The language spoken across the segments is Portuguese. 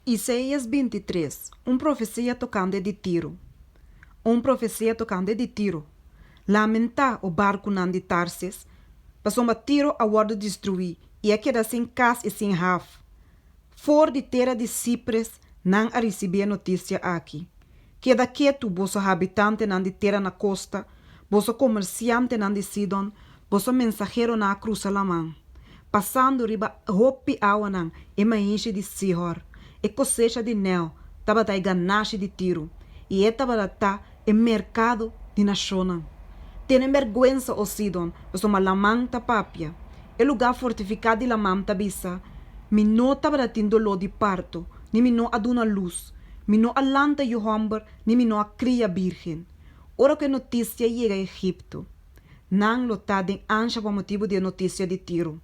Isaías 23, profecia tocante de Tiro. Profecia tocante de Tiro. Lamenta o barco nan de Tarsis, passou Tiro a word destruir, e queda sem casa e sem raf. For de terra de Cipres, não a receber notícia aqui. Queda quieto, vosso habitante nan de terra na costa, vosso comerciante nan de Sidon, vosso mensageiro na cruza la mão. Passando riba roupi awa nan, e mainche de Sihor. E cosecha de Nel, tabata e ganache de Tiro, e tabata e mercado de nacional. Tem vergüenza o Sidon, mas uma lamang tapapia. E lugar fortificado de lamang tabisa, mi no tabaratin dolo de parto, ni mi no aduna luz, mi no alanta Johomber, ni mi no a cria virgen. Ora que notícia chega a Egipto, não lotado ancha por motivo de notícia de Tiro.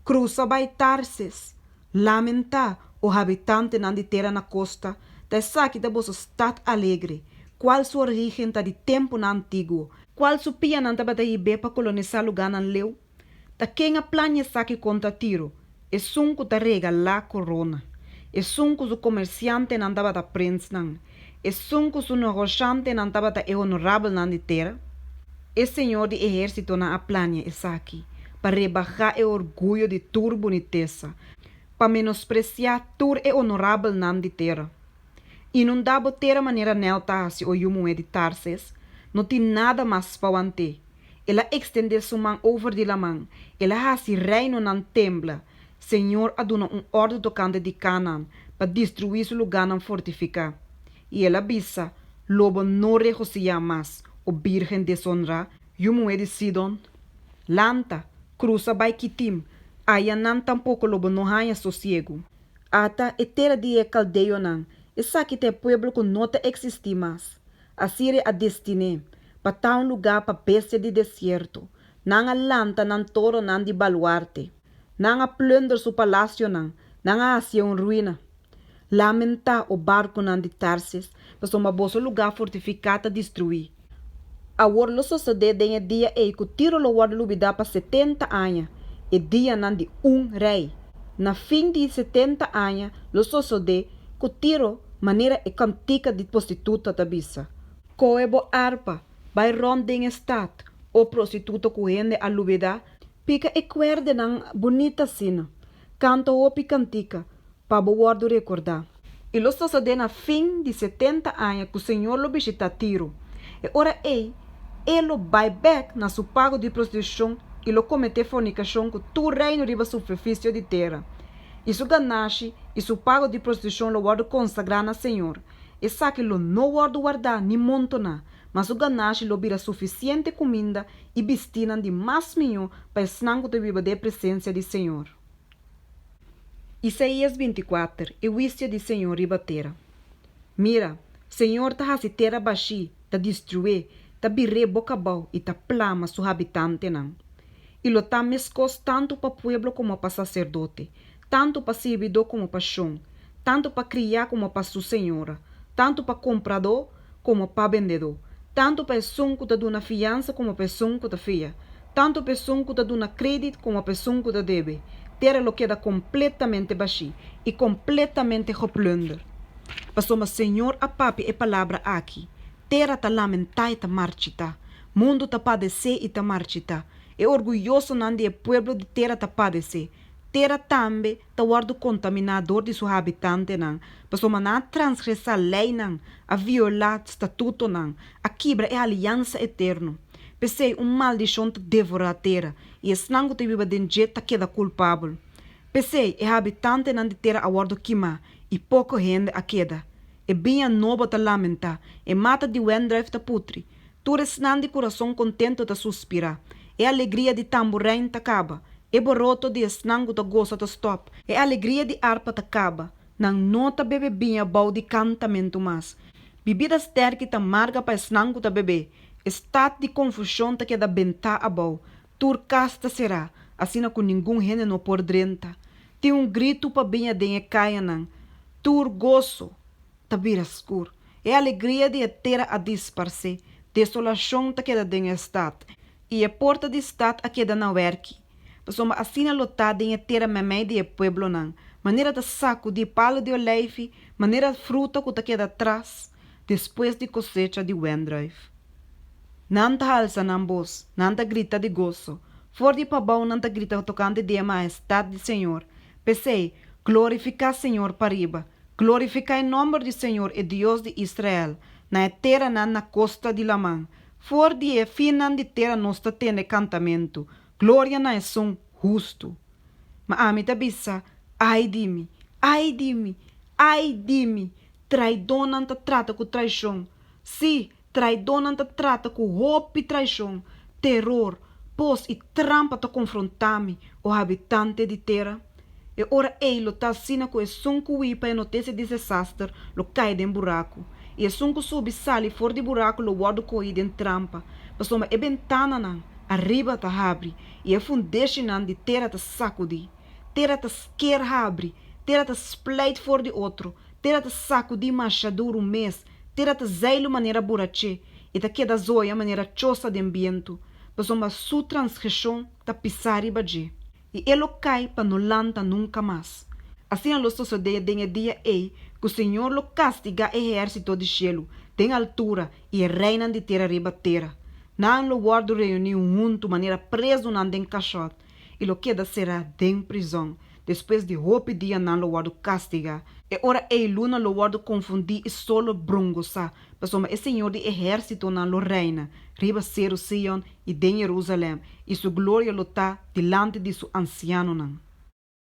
Cruza by Tarsis, lamenta o habitante nan de terra na costa, da saque da vosso estado alegre, qual sua origem tá de tempo na antigo, qual su pia nan taba da ibe pa colonizar lugar nan leu, da quem a plania saque contra Tiro, e sunco da rega lá corona, e sunco su comerciante nan taba da prince nan, e sunco su negociante nan taba da e honorável nan de terra, e senhor de exército na a plania e saque, para rebaixar o orgulho de tur boniteza, para menospreciar tur e honorável nan de terra. E não dá ter a maneira nelta se o yumo de Tarsis, não tem nada mais para ante. Ela extende sua mão over de la mão, ela hasi reino nan tembla. Senhor aduna ordem tocante de Canaan, para destruir seu lugar nan fortificar. E ela bisa, lobo não regocija mais, o virgem desonra, yumo de Sidon. Lanta, cruza by Kitim, aya nan tampouco lobo não haya sosiego. Ata e terra de caldeo nan, e saque te pueblo que não te existi mais. Assire a destine, para um lugar para bestia de deserto. Não a lanta nan toro nan de baluarte. Não a plunder su palácio nan, não a asia ruína. Lamenta o barco nan de Tarsis, para uma boa lugar fortificado a destruir. A worlo sucede em dia e que tiro lo war lubida para 70 anos, e dia nan de rei. Na fim de 70 anos, lo sucede que tiro maneira e cantica de prostituta da bisa. Coebo arpa, vai ronde em estado, o prostituta correndo a lubida, pica e cuerde nan bonita sina, canta o picantica, para o guardo recordar. E lo sucede na fim de 70 anos que o senhor lo visita Tiro, e ora ele vai back na seu pago de prostituição e lo comete fornicação com tu reino riba superfície de terra. Isso ganache e seu pago de prostituição lo guarda consagrar na Senhor. E sabe que lo não guarda guardar ni montona, mas o ganache lo vira suficiente comida e vestina de mais minho para esnango de viva de presença de Senhor. Isaías 24, e o istia de Senhor riba terra. Mira, Senhor ta hasi terra baixi, ta destruir, ta bire bocabau e ta plama su habitante nan. E lo ta mescos tanto para pueblo como para sacerdote, tanto para servidor como para chão, tanto para criar como para sua senhora, tanto para comprador como para vendedor, tanto para pessoa que dá fiança como para pessoa que fia, tanto pessoa que dá crédito como pessoa que deve. Terra lo queda completamente baixi e completamente replunder. Passou mas Senhor a papi e palavra aqui. Terra ta lamentar e ta marchita, mundo ta padecer e ta marchita. É orgulhoso nan de pueblo de terra ta padecer. Terra também ta guardo contaminador de seu habitante nan. Passou maná transgressar lei nan, a violar estatuto nan, a quebra é aliança eterno. Pensei maldição te devora a terra e esnango te viva den jeta queda culpável. Pensei habitante nan de terra a guardo quima e pouco gente a queda. E bem novo te lamenta e mata de wendrive te putri. Tu resnan de coração contento te suspira. E alegria de tamborim te acaba. E boroto de esnango te goza te stop. E alegria de harpa te acaba. Nang nota bebe binha bau de cantamento mas. Bebida sterke te marga pa esnango te bebe. Estado de confusão te queda benta a bau. Tur casta será. Assim com ninguém gente no por drenta. Tem grito pa binha de caia nang. Tur gozo. Tabira escuro. É a alegria de ter a disparcer. Desolação te queda den estado. E a porta de estado a queda na werki. Pessoa assim lotada em ter a memé de pueblo nan. maneira de saco de palo de olive, maneira de fruta que queda atrás, depois de cosecha de wendrive. Nanta alça nambos, nanta grita de gozo, for de pabão nanta grita tocando de majestade do Senhor. Pensei, glorificar Senhor pariba, glorificar em nome do Senhor e Deus de Israel, na terra na costa de Lamã. For de finan de terra nossa tende cantamento, glória na som justo. Ma amita bisa, ai de mim, ai de mim, ai de mim, traidor não te trata com traição. Sim, traidor não te trata com roupa e traição, terror, pos e trampa te confrontar-me, o habitante de terra. E ora ele está assina com o sunco ipa e notícia de desastre, lo cai em buraco. E o sunco subi sali fora de buraco, lo guardo coído em trampa. Passou e ventana não, arriba te abre, e a fundeixe não de terra te sacudi. Terra te quer abre, terra te split for de outro, terra te sacudi machaduro mês, terra te zeilo maneira burache, e te queda zoia maneira chosa de ambiente. Passou uma sua transgressão te pisar e baje. E ele cai para não lanta nunca mais. Assim a luz sucede em dia que o Senhor lo castiga exército de cielo, tem altura e reina de terra riba terra. Não lo guardo reunido junto maneira preso não den caixote, e lo queda será den prisão. Depois de roupa dia não lo guardo castiga. E ora luna lo guardo confundir e solo brungosa, passou o Senhor de exército não lo reina, riba ser o Sion e den Jerusalém, e sua glória lo tá delante de su anciano não.